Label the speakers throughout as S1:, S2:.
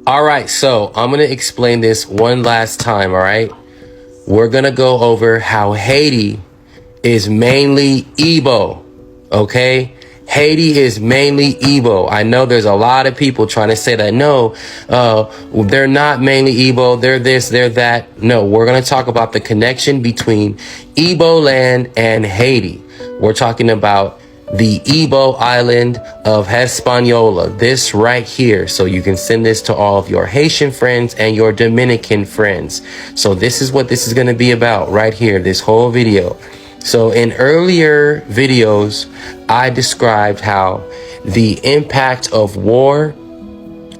S1: All right, so I'm going to explain this one last time, all right? We're going to go over how Haiti is mainly Igbo, okay? Haiti is mainly Igbo. I know there's a lot of people trying to say that, no, they're not mainly Igbo, they're this, they're that. No, we're going to talk about the connection between Igbo land and Haiti. We're talking about the Igbo island of Hispaniola, this right here. So you can send this to all of your Haitian friends and your Dominican friends. So this is what this is going to be about right here, this whole video. So in earlier videos, I described how the impact of war,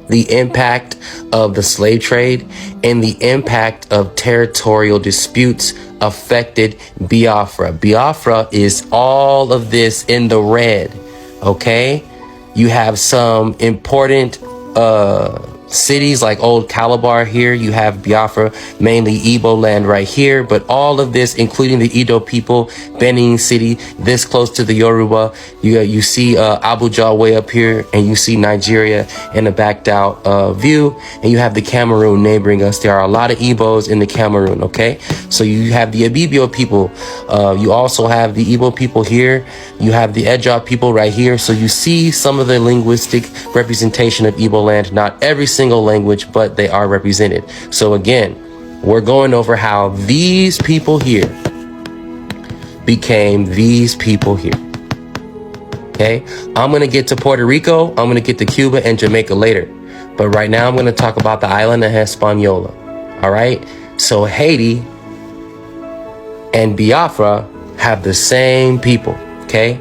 S1: the impact of the slave trade, and the impact of territorial disputes affected Biafra. Biafra is all of this in the red, okay? You have some important cities like Old Calabar here. You have Biafra, mainly Igbo land right here. But all of this, including the Edo people, Benin City, this close to the Yoruba. You see Abuja way up here, and you see Nigeria in a backed out view. And you have the Cameroon neighboring us. There are a lot of Igbos in the Cameroon, okay? So you have the Ibibio people. You also have the Igbo people here. You have the Edja people right here. So you see some of the linguistic representation of Igbo land. Not every single language, but they are represented. So again, we're going over how these people here became these people here. Okay, I'm gonna get to Puerto Rico, I'm gonna get to Cuba and Jamaica later, but right now I'm gonna talk about the island of Hispaniola. All right, so Haiti and Biafra have the same people. Okay,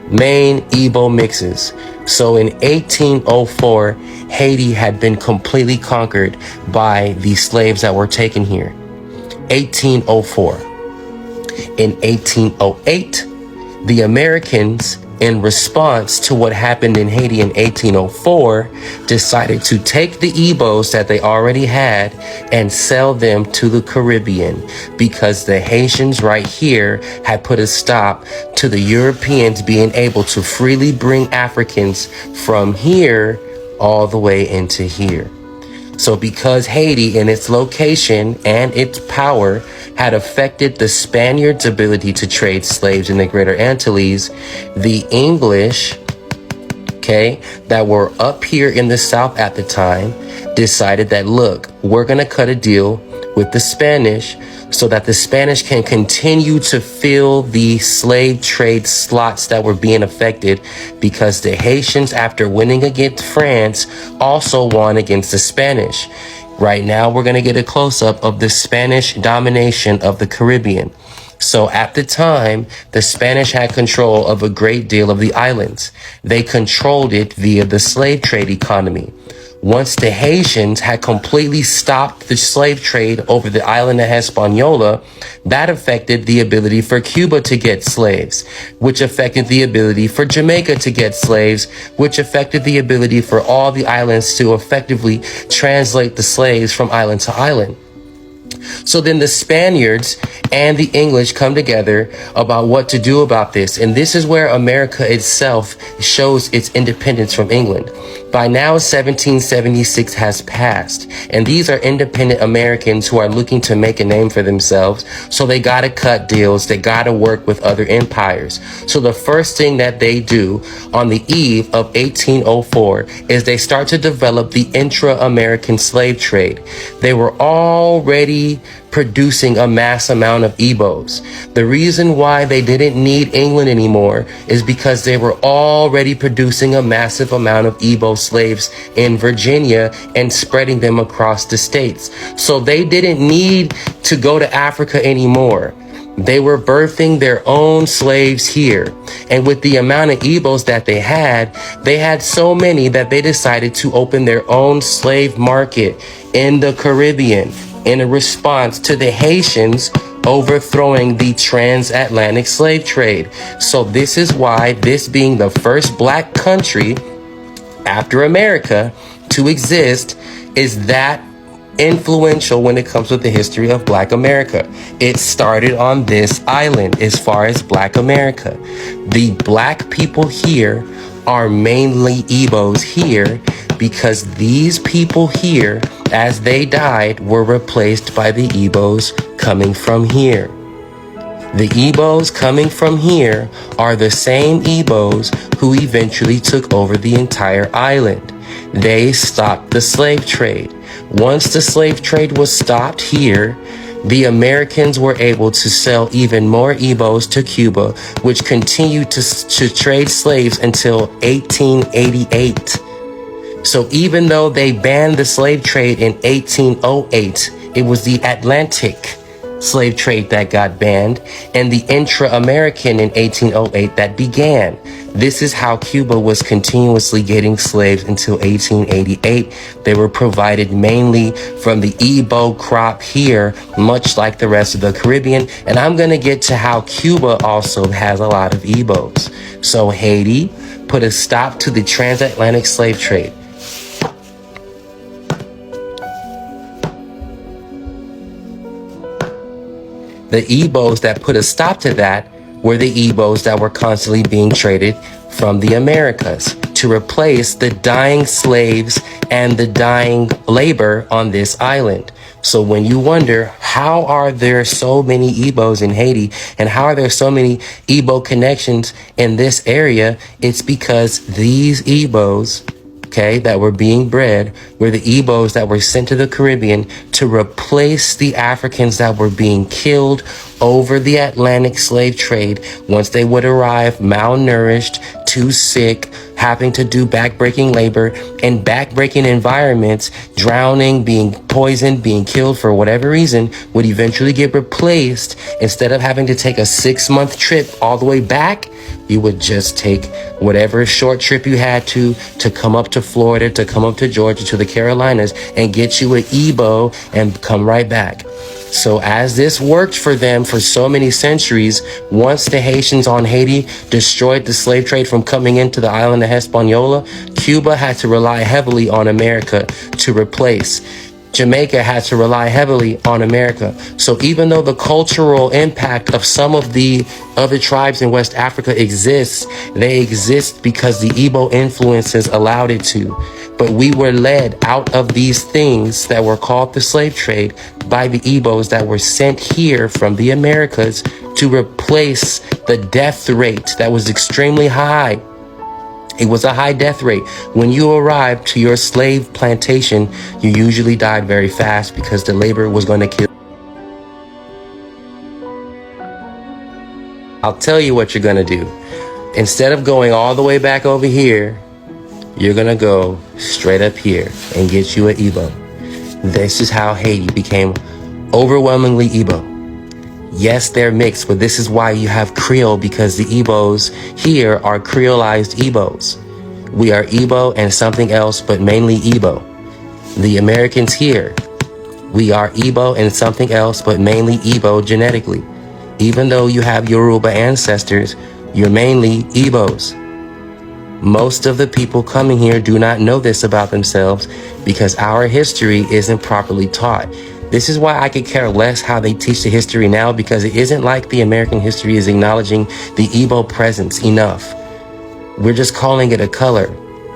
S1: main Igbo mixes. So in 1804, Haiti had been completely conquered by the slaves that were taken here. 1804. In 1808, the Americans, in response to what happened in Haiti in 1804, decided to take the Igbos that they already had and sell them to the Caribbean, because the Haitians right here had put a stop to the Europeans being able to freely bring Africans from here all the way into here. So because Haiti in its location and its power had affected the Spaniards' ability to trade slaves in the Greater Antilles, the English, okay, that were up here in the South at the time, decided that, look, we're going to cut a deal with the Spanish so that the Spanish can continue to fill the slave trade slots that were being affected, because the Haitians, after winning against France, also won against the Spanish. Right now, we're going to get a close-up of the Spanish domination of the Caribbean. So at the time, the Spanish had control of a great deal of the islands. They controlled it via the slave trade economy. Once the Haitians had completely stopped the slave trade over the island of Hispaniola, that affected the ability for Cuba to get slaves, which affected the ability for Jamaica to get slaves, which affected the ability for all the islands to effectively translate the slaves from island to island. So then the Spaniards and the English come together about what to do about this. And this is where America itself shows its independence from England. By now, 1776 has passed, and these are independent Americans who are looking to make a name for themselves. So they got to cut deals. They got to work with other empires. So the first thing that they do on the eve of 1804 is they start to develop the Intra-American slave trade. They were already producing a mass amount of Igbos. The reason why they didn't need England anymore is because they were already producing a massive amount of Igbo slaves in Virginia and spreading them across the states. So they didn't need to go to Africa anymore. They were birthing their own slaves here. And with the amount of Igbos that they had so many that they decided to open their own slave market in the Caribbean, in a response to the Haitians overthrowing the transatlantic slave trade. So this is why, this being the first black country after America to exist, is that influential when it comes with the history of Black America. It started on this island as far as Black America. The black people here are mainly Igbos here, because these people here, as they died, were replaced by the Igbos coming from here. The Igbos coming from here are the same Igbos who eventually took over the entire island. They stopped the slave trade. Once the slave trade was stopped here, the Americans were able to sell even more Igbos to Cuba, which continued to trade slaves until 1888. So even though they banned the slave trade in 1808, it was the Atlantic slave trade that got banned and the Intra-American in 1808 that began. This is how Cuba was continuously getting slaves until 1888. They were provided mainly from the Igbo crop here, much like the rest of the Caribbean. And I'm going to get to how Cuba also has a lot of Igbos. So Haiti put a stop to the transatlantic slave trade. The Igbos that put a stop to that were the Igbos that were constantly being traded from the Americas to replace the dying slaves and the dying labor on this island. So when you wonder, how are there so many Igbos in Haiti and how are there so many Igbo connections in this area? It's because these Igbos, that were being bred were the Igbos that were sent to the Caribbean to replace the Africans that were being killed over the Atlantic slave trade once they would arrive malnourished, too sick, having to do backbreaking labor in backbreaking environments, drowning, being poisoned, being killed for whatever reason, would eventually get replaced. Instead of having to take a 6-month trip all the way back, you would just take whatever short trip you had to come up to Florida, to come up to Georgia, to the Carolinas, and get you an Igbo and come right back. So as this worked for them for so many centuries, once the Haitians on Haiti destroyed the slave trade from coming into the island of Hispaniola, Cuba had to rely heavily on America to replace. Jamaica had to rely heavily on America. So even though the cultural impact of some of the other tribes in West Africa exists, they exist because the Igbo influences allowed it to. But we were led out of these things that were called the slave trade by the Igbos that were sent here from the Americas to replace the death rate that was extremely high. It was a high death rate. When you arrived to your slave plantation, you usually died very fast because the labor was going to kill. I'll tell you what you're going to do. Instead of going all the way back over here, you're going to go straight up here and get you an Igbo. This is how Haiti became overwhelmingly Igbo. Yes, they're mixed, but this is why you have Creole, because the Igbos here are Creolized Igbos. We are Igbo and something else, but mainly Igbo. The Americans here, we are Igbo and something else, but mainly Igbo genetically. Even though you have Yoruba ancestors, you're mainly Igbos. Most of the people coming here do not know this about themselves because our history isn't properly taught. This is why I could care less how they teach the history now, because it isn't like the American history is acknowledging the Igbo presence enough. We're just calling it a color,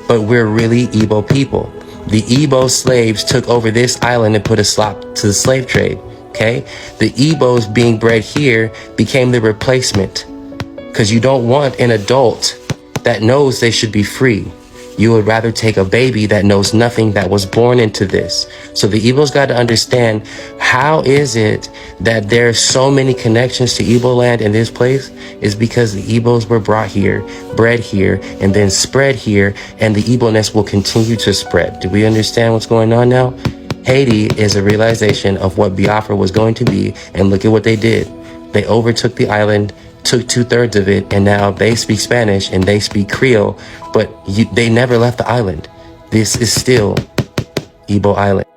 S1: but we're really Igbo people. The Igbo slaves took over this island and put a stop to the slave trade, The Igbos being bred here became the replacement, because you don't want an adult that knows they should be free. You would rather take a baby that knows nothing, that was born into this. So the Igbos got to understand, how is it that there's so many connections to Igbo land in this place? Is because the Igbos were brought here, bred here, and then spread here, and the Igbo-ness will continue to spread. Do we understand what's going on now? Haiti is a realization of what Biafra was going to be, and look at what they did. They overtook the island, took 2/3 of it, and now they speak Spanish and they speak Creole, but they never left the island. This is still Igbo Island.